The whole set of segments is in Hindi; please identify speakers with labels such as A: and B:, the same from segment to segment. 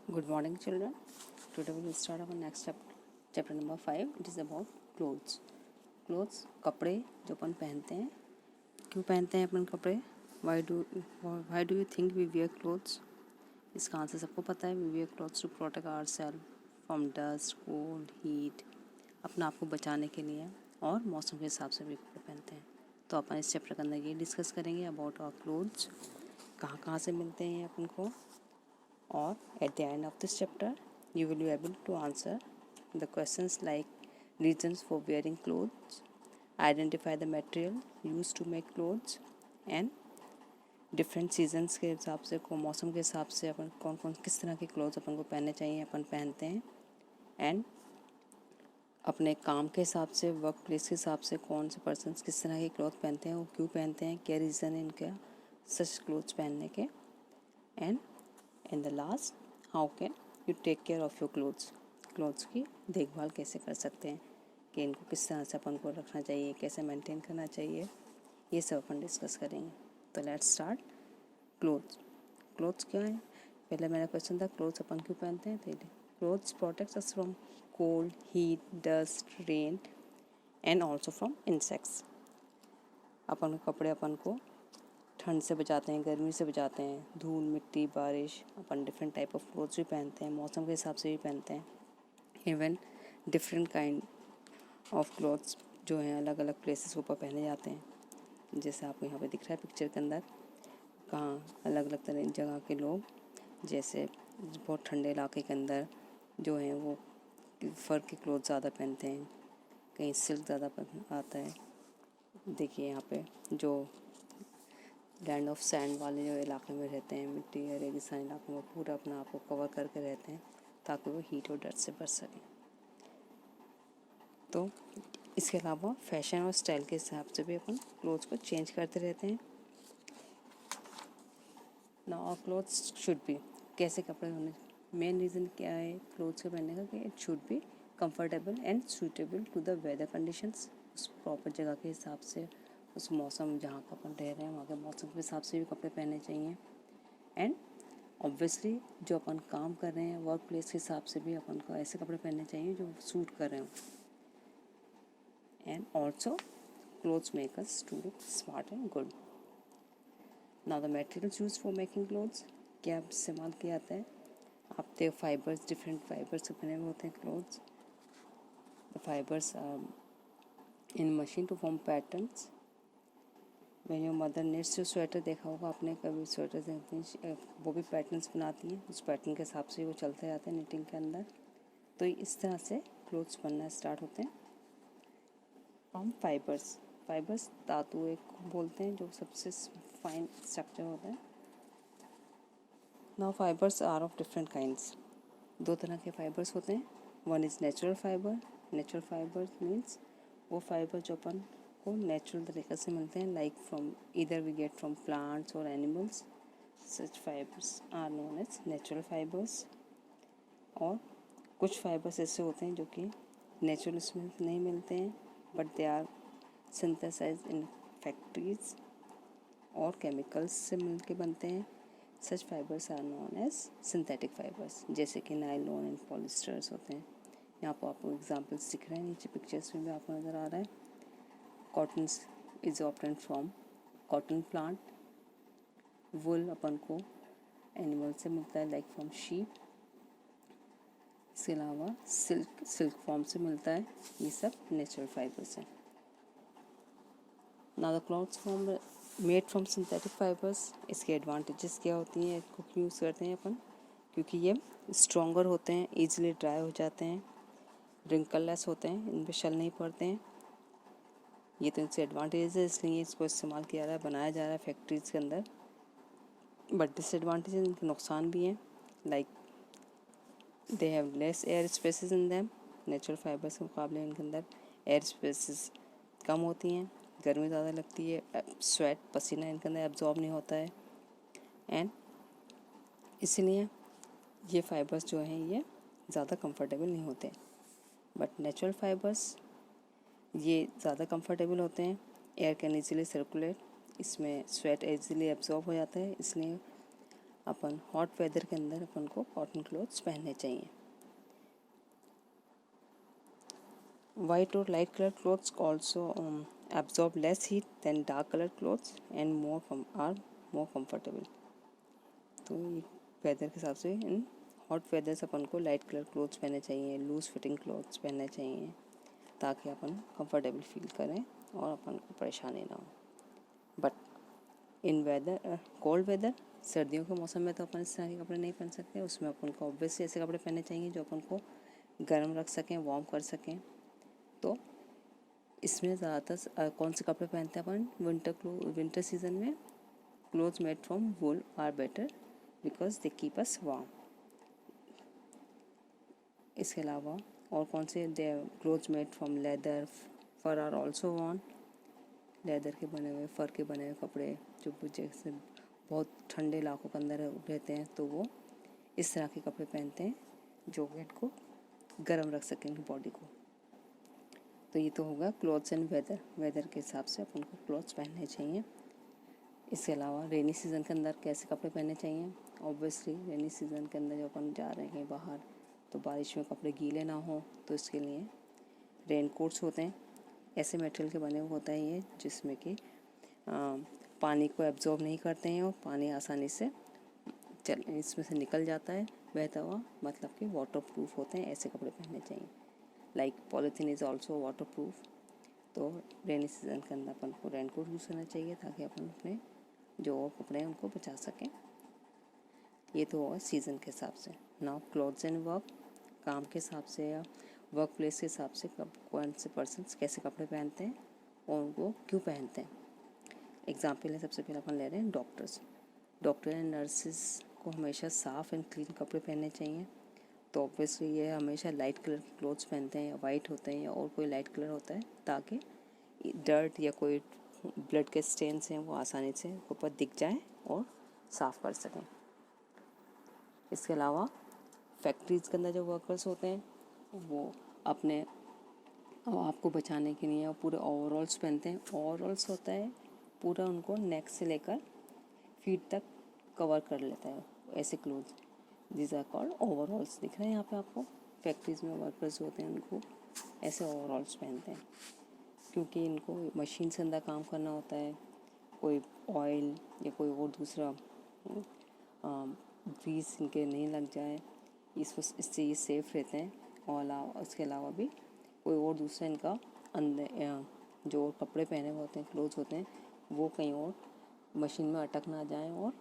A: Good morning, children. Today we will start our next chapter number 5. It is about clothes. Clothes, कपड़े जो अपन पहनते हैं. क्यों पहनते हैं अपन कपड़े? Why do you think we wear clothes? इसका आंसर सबको पता है. We wear clothes to protect ourselves from dust, cold, heat. अपना आप को बचाने के लिए और मौसम के हिसाब से भी कपड़े पहनते हैं. तो अपन इस चैप्टर के अंदर ये डिस्कस करेंगे अबाउट आवर क्लोथ्स, कहाँ से मिलते हैं अपन को, or at the end of this chapter you will be able to answer the questions like reasons for wearing clothes, identify the material used to make clothes, and different seasons के हिसाब से मौसम के हिसाब से अपन कौन कौन किस तरह के क्लोथ्स अपन को पहनने चाहिए, अपन पहनते हैं. एंड अपने काम के हिसाब से, वर्क प्लेस के हिसाब से कौन से पर्सन किस तरह के क्लोथ पहनते हैं, वो क्यों पहनते हैं, क्या रीज़न है इनका सच क्लोथ्स पहनने के. And in the last, how can you take care of your clothes की देखभाल कैसे कर सकते हैं, कि इनको किस तरह से अपन को रखना चाहिए, कैसे मेंटेन करना चाहिए, ये सब अपन डिस्कस करेंगे. तो लेट्स स्टार्ट. क्लोथ्स क्या है? पहले मेरा क्वेश्चन था क्लोथ्स अपन क्यों पहनते हैं. तो clothes protects us from cold, heat, dust, rain and also from insects. अपन कपड़े अपन को ठंड से बचाते हैं, गर्मी से बचाते हैं, धूल, मिट्टी, बारिश. अपन डिफरेंट टाइप ऑफ क्लोथ्स भी पहनते हैं, मौसम के हिसाब से भी पहनते हैं. Even different kind of clothes जो हैं अलग अलग प्लेसेस के ऊपर पहने जाते हैं. जैसे आपको यहाँ पे दिख रहा है पिक्चर के अंदर, कहाँ अलग अलग तरह जगह के लोग, जैसे बहुत ठंडे इलाके के अंदर जो हैं वो फर के क्लोथ ज़्यादा पहनते हैं, कहीं सिल्क ज़्यादा आता है. देखिए यहाँ पे जो लैंड ऑफ सैंड वाले जो इलाके में रहते हैं, मिट्टी या रेगिस्तान इलाकों में, पूरा अपना आप को कवर करके रहते हैं ताकि वो हीट और डस्ट से बच सकें. तो इसके अलावा फैशन और स्टाइल के हिसाब से भी अपन क्लोथ्स को चेंज करते रहते हैं. नाउ क्लोथ्स शुड बी, कैसे कपड़े होने, मेन रीज़न क्या है क्लोथ्स के पहनने का, कि it should be comfortable and suitable to the weather conditions. उस प्रॉपर जगह के हिसाब से, उस मौसम जहाँ पर अपन रह रहे हैं वहाँ के मौसम के हिसाब से भी कपड़े पहनने चाहिए. एंड ऑब्वियसली जो अपन काम कर रहे हैं वर्क प्लेस के हिसाब से भी अपन को ऐसे कपड़े पहनने चाहिए जो सूट कर रहे हों. And also clothes make us to look smart and good. Now the materials use for making clothes, क्या इस्तेमाल किया जाता है. आप देखो फाइबर्स, डिफरेंट फाइबर्स से बने हुए होते हैं clothes. The fibres are in machine to form patterns. When your mother knits your sweater, देखा होगा आपने कभी स्वेटर देखते हैं, वो भी पैटर्न्स बनाती हैं, उस पैटर्न के हिसाब से वो चलते जाते हैं निटिंग के अंदर. तो इस तरह से क्लोथ्स बनना स्टार्ट होते हैं फ्रॉम फाइबर्स धातु एक बोलते हैं जो सबसे फाइन स्ट्रक्चर होता है. Now fibres are of different kinds. दो तरह के फाइबर्स होते हैं. One is natural fibres means वो फाइबर जो अपन को नेचुरल तरीके से मिलते हैं, like from either we get from plants और animals. Such fibres are known as natural fibres. और कुछ फाइबर्स ऐसे होते हैं जो कि नेचुरल इसमें नहीं मिलते हैं, but they are synthesised in factories और केमिकल्स से मिल के बनते हैं. Such fibres are known as synthetic fibres, जैसे कि नायलॉन एंड पॉलिस्टर्स होते हैं. यहाँ पर आपको एग्जाम्पल्स दिख रहे हैं, नीचे पिक्चर्स में भी आपको नज़र आ रहा है. Cotton is obtain from cotton plant. Wool अपन को एनिमल से मिलता है, लाइक फ्रॉम शीप. इसके अलावा सिल्क फॉर्म से मिलता है. ये सब नेचुरल फाइबर्स हैं. Now the clothes from made from synthetic fibres, इसके एडवांटेजेस क्या होती हैं, इसको क्यों यूज़ करते हैं अपन, क्योंकि ये स्ट्रॉन्गर होते हैं, ईजिली ड्राई हो जाते हैं, रिंकललेस होते हैं, इन पर शल नहीं पड़ते हैं. ये तो इनसे एडवांटेज है, इसलिए इसको इस्तेमाल किया जा रहा है, बनाया जा रहा है फैक्ट्रीज़ के अंदर. बट डिसएडवांटेजेस, इनके नुकसान भी हैं, like they have less air spaces in them. Natural fibres के मुकाबले इनके अंदर एयर स्पेसेस कम होती हैं, गर्मी ज़्यादा लगती है, स्वेट पसीना इनके अंदर एब्जॉर्ब नहीं होता है. एंड इसलिए ये फाइबर्स जो हैं ये ज़्यादा कंफर्टेबल नहीं होते. बट नेचुरल फाइबर्स ये ज़्यादा कंफर्टेबल होते हैं. एयर कैन ईजीली सर्कुलेट, इसमें स्वेट ईजीली एब्जॉर्ब हो जाता है, इसलिए अपन हॉट वेदर के अंदर अपन को कॉटन क्लोथ्स पहनने चाहिए। वाइट और light colour clothes also absorb less heat than dark colored clothes and are more comfortable। तो ये वेदर के हिसाब से इन हॉट वेदर्स अपन को लाइट कलर क्लोथ्स पहनने चाहिए, लूज फिटिंग क्लोथ्स पहनने चाहिए, ताकि अपन कंफर्टेबल फील करें और अपन को परेशानी ना हो। But in weather cold weather, सर्दियों के मौसम में तो अपन इस तरह के कपड़े नहीं पहन सकते। उसमें अपन को ऑब्वियसली ऐसे कपड़े पहनने चाहिए जो अपन को गर्म रख सकें, वार्म कर सकें। तो इसमें ज़्यादातर कौन से कपड़े पहनते हैं अपन विंटर सीजन में? Clothes made from wool are better because they keep us warm. इसके अलावा और कौन से? The clothes made from leather, fur are also worn. Leather के बने हुए, फर के बने हुए कपड़े जो जैसे बहुत ठंडे इलाकों के अंदर रहते हैं, तो वो इस तरह के कपड़े पहनते हैं जो इनको गर्म रख सकें इनकी बॉडी को। तो ये तो होगा क्लोथ्स एंड वेदर के हिसाब से अपन को क्लोथ्स पहनने चाहिए। इसके अलावा रेनी सीज़न के अंदर कैसे कपड़े पहनने चाहिए? ऑब्वियसली रेनी सीज़न के अंदर जब अपन जा रहे हैं बाहर, तो बारिश में कपड़े गीले ना हो, तो इसके लिए रेन कोट्स होते हैं। ऐसे मटेरियल के बने हुए होते हैं ये, जिसमें कि पानी को एब्जॉर्ब नहीं करते हैं और पानी आसानी से इसमें से निकल जाता है बहता हुआ, मतलब कि वाटर प्रूफ होते हैं। ऐसे कपड़े पहनने चाहिए। Like polythene is also water proof. तो रेनी सीज़न के अंदर अपन को रेन कोट यूज़ करना चाहिए, ताकि अपन अपने जो कपड़े हैं उनको बचा सकें। ये तो होगा सीज़न के हिसाब से। नाउ क्लोथ्स एंड वर्क, काम के हिसाब से या वर्क प्लेस के हिसाब से कब कौन से पर्सन्स कैसे कपड़े पहनते हैं और वो क्यों पहनते हैं। एग्जाम्पल है, सबसे पहले अपन ले रहे हैं डॉक्टर्स। डॉक्टर एंड नर्सिस को हमेशा साफ़ एंड क्लीन कपड़े पहनने चाहिए। तो ऑब्वियसली ये हमेशा लाइट कलर के क्लोथ्स पहनते हैं, या वाइट होते हैं या और कोई लाइट कलर होता है, ताकि डर्ट या कोई ब्लड के स्टेन्स हैं वो आसानी से ऊपर दिख जाए और साफ़ कर सकें। इसके अलावा फैक्ट्रीज़ के अंदर जो वर्कर्स होते हैं वो अपने आपको बचाने के लिए पूरे ओवरऑल्स पहनते हैं। ओवरऑल्स होता है पूरा उनको नेक से लेकर फीट तक कवर कर लेता है, ऐसे clothes. These are called overalls. दिख रहे हैं यहाँ पे आपको? फैक्ट्रीज़ में वर्कर्स होते हैं, उनको ऐसे ओवरऑल्स पहनते हैं, क्योंकि इनको मशीन से अंदर काम करना होता है। कोई ऑयल या कोई और दूसरा ग्रीस इनके नहीं लग जाए, इससे ये सेफ़ रहते हैं। और उसके अलावा भी कोई और दूसरा इनका अंदर जो कपड़े पहने हुए होते हैं, क्लोथ्स होते हैं, वो कहीं और मशीन में अटक ना जाए और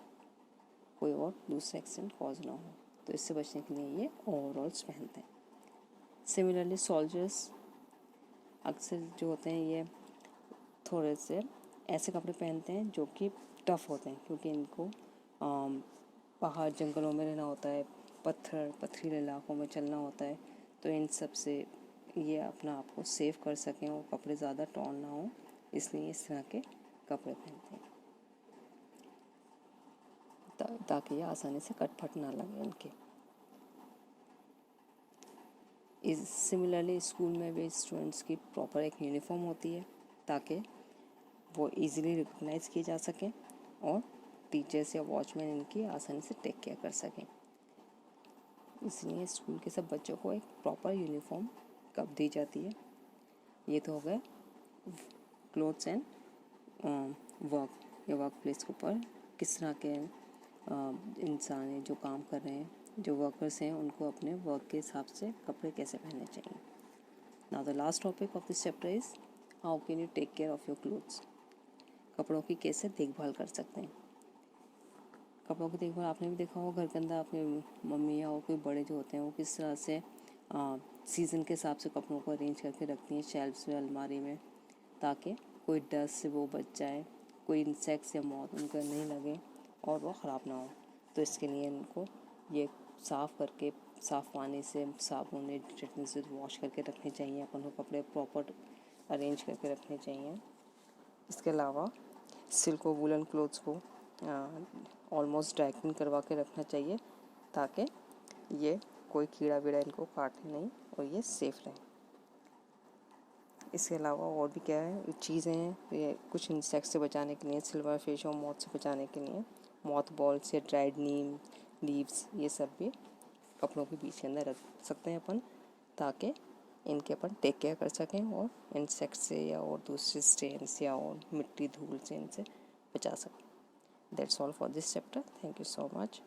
A: कोई और दूसरा एक्सीडेंट कॉज ना हो। तो इससे बचने के लिए ये ओवरऑल्स पहनते हैं। सिमिलरली सोल्जर्स अक्सर जो होते हैं ये थोड़े से ऐसे कपड़े पहनते हैं जो कि टफ़ होते हैं, क्योंकि इनको पहाड़ जंगलों में रहना होता है, पथरीले इलाकों में चलना होता है। तो इन सब से ये अपना आप को सेव कर सकें और कपड़े ज़्यादा टॉर्न ना हो, इसलिए इस तरह के कपड़े पहनते हैं, ताकि ये आसानी से कट-फट ना लगे इनके। सिमिलरली स्कूल में भी स्टूडेंट्स की प्रॉपर एक यूनिफॉर्म होती है, ताकि वो इजीली रिकॉग्नाइज किए जा सकें और टीचर्स या वॉचमैन इनकी आसानी से टेक केयर कर सकें। इसलिए स्कूल के सब बच्चों को एक प्रॉपर यूनिफॉर्म कब दी जाती है। ये तो हो गया क्लोथ्स एंड वर्क या वर्क प्लेस के ऊपर किस तरह के इंसान हैं जो काम कर रहे हैं, जो वर्कर्स हैं, उनको अपने वर्क के हिसाब से कपड़े कैसे पहनने चाहिए। Now the last topic of this chapter is how can you take care of your clothes. कपड़ों की कैसे देखभाल कर सकते हैं। कपड़ों की देखभाल आपने भी देखा होगा घर के अंदर, अपने मम्मी या और कोई बड़े जो होते हैं वो किस तरह से सीज़न के हिसाब से कपड़ों को अरेंज करके रखती हैं शेल्फ्स में, अलमारी में, ताकि कोई डस्ट से वो बच जाए, कोई इंसेक्ट्स या मौत उनको नहीं लगे और वो ख़राब ना हो। तो इसके लिए उनको ये साफ़ करके साफ़ पानी से, साबुन डिटर्जेंट से वॉश करके रखने चाहिए। अपन को कपड़े प्रॉपर अरेंज करके रखने चाहिए। इसके अलावा सिल्क और वूलन क्लोथ्स को ऑलमोस्ट ड्राई क्लीन करवा के रखना चाहिए, ताकि ये कोई कीड़ा वीड़ा इनको काटे नहीं और ये सेफ़ रहे। इसके अलावा और भी क्या है चीज़ें हैं, ये कुछ इंसेक्ट से बचाने के लिए, सिल्वर फिश और मॉथ से बचाने के लिए
B: मॉथ बॉल्स या ड्राइड नीम लीव्स, ये सब भी कपड़ों के बीच के अंदर रख सकते हैं अपन, ताकि इनके अपन टेक केयर कर सकें और इंसेक्ट से या और दूसरे स्ट्रेन्स या और मिट्टी धूल से इनसे बचा सकें। That's all for this chapter. Thank you so much.